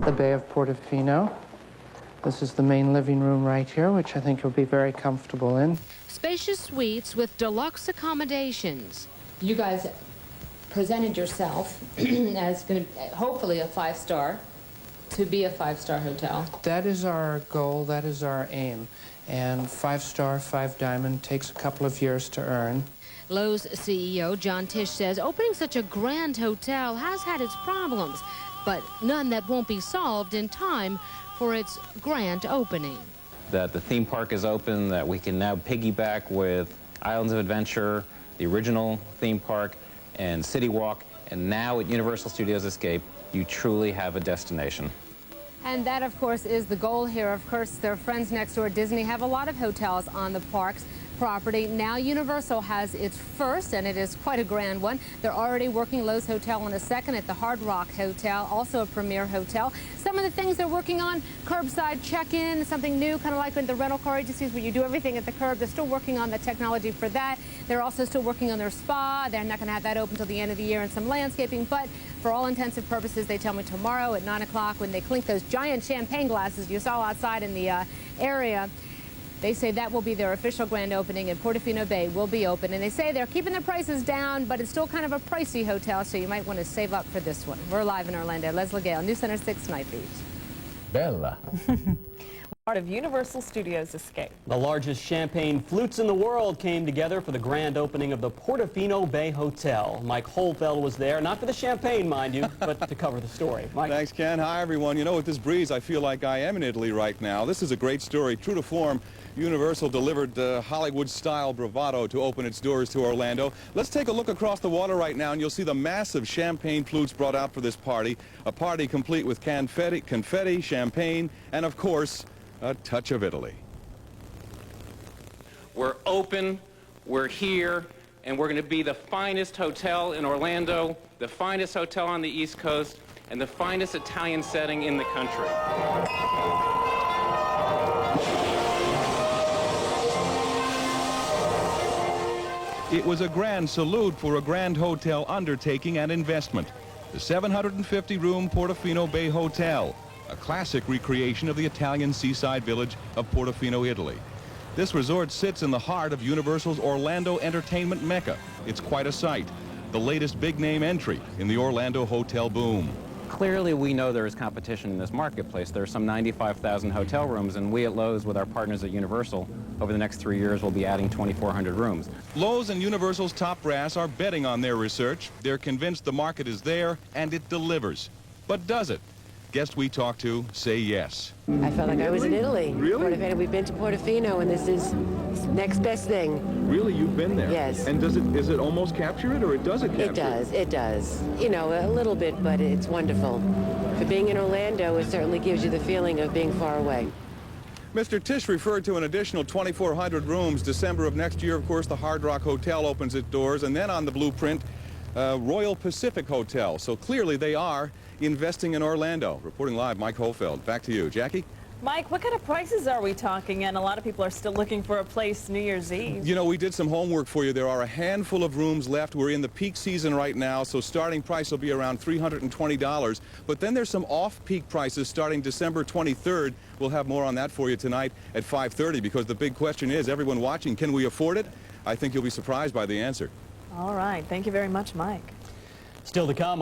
the Bay of Portofino. This is the main living room right here, which I think you'll be very comfortable in. Spacious suites with deluxe accommodations. You guys presented yourself as going to hopefully a 5-star, to be a 5-star hotel. That is our goal, that is our aim. And 5-star, 5-diamond takes a couple of years to earn. Loews CEO John Tisch says opening such a grand hotel has had its problems, but none that won't be solved in time for its grand opening. That the theme park is open, that we can now piggyback with Islands of Adventure, the original theme park, and City Walk, and now at Universal Studios Escape, you truly have a destination. And that, of course, is the goal here. Of course, their friends next door, Disney, have a lot of hotels on the park's property. Now Universal has its first, and it is quite a grand one. They're already working Loews Hotel on a second at the Hard Rock Hotel, also a premier hotel. Some of the things they're working on, curbside check-in, something new, kind of like in the rental car agencies where you do everything at the curb. They're still working on the technology for that. They're also still working on their spa. They're not going to have that open until the end of the year, and some landscaping. But for all intensive purposes, they tell me tomorrow at 9 o'clock when they clink those giant champagne glasses you saw outside in the area, they say that will be their official grand opening, and Portofino Bay will be open. And they say they're keeping the prices down, but it's still kind of a pricey hotel, so you might want to save up for this one. We're live in Orlando. Leslie Gale, News Center 6, Night Beat. Bella. Part of Universal Studios Escape. The largest champagne flutes in the world came together for the grand opening of the Portofino Bay Hotel. Mike Holfeld was there, not for the champagne, mind you, but to cover the story. Mike. Thanks, Ken. Hi, everyone. You know, with this breeze, I feel like I am in Italy right now. This is a great story. True to form, Universal delivered Hollywood-style bravado to open its doors to Orlando. Let's take a look across the water right now, and you'll see the massive champagne flutes brought out for this party. A party complete with confetti, champagne, and, of course, a touch of Italy. We're open, we're here, and we're going to be the finest hotel in Orlando, the finest hotel on the East Coast, and the finest Italian setting in the country. It was a grand salute for a grand hotel undertaking and investment. The 750-room Portofino Bay Hotel, a classic recreation of the Italian seaside village of Portofino, Italy. This resort sits in the heart of Universal's Orlando entertainment mecca. It's quite a sight. The latest big-name entry in the Orlando hotel boom. Clearly, we know there is competition in this marketplace. There are some 95,000 hotel rooms, and we at Loews, with our partners at Universal, over the next 3 years, will be adding 2,400 rooms. Loews and Universal's top brass are betting on their research. They're convinced the market is there, and it delivers. But does it? Guests we talked to say yes. I felt like I was in Italy. Really? Portofino. We've been to Portofino, and this is next best thing. Really? You've been there? Yes. And is it almost capture it, or does it capture it? It does. You know, a little bit, but it's wonderful. For being in Orlando, it certainly gives you the feeling of being far away. Mr. Tisch referred to an additional 2,400 rooms. December of next year, of course, the Hard Rock Hotel opens its doors, and then on the blueprint, Royal Pacific Hotel. So clearly they are investing in Orlando. Reporting live, Mike Holfeld. Back to you. Jackie? Mike, what kind of prices are we talking? And a lot of people are still looking for a place New Year's Eve. You know, we did some homework for you. There are a handful of rooms left. We're in the peak season right now, so starting price will be around $320. But then there's some off-peak prices starting December 23rd. We'll have more on that for you tonight at 5:30, because the big question is, everyone watching, can we afford it? I think you'll be surprised by the answer. All right. Thank you very much, Mike. Still to come.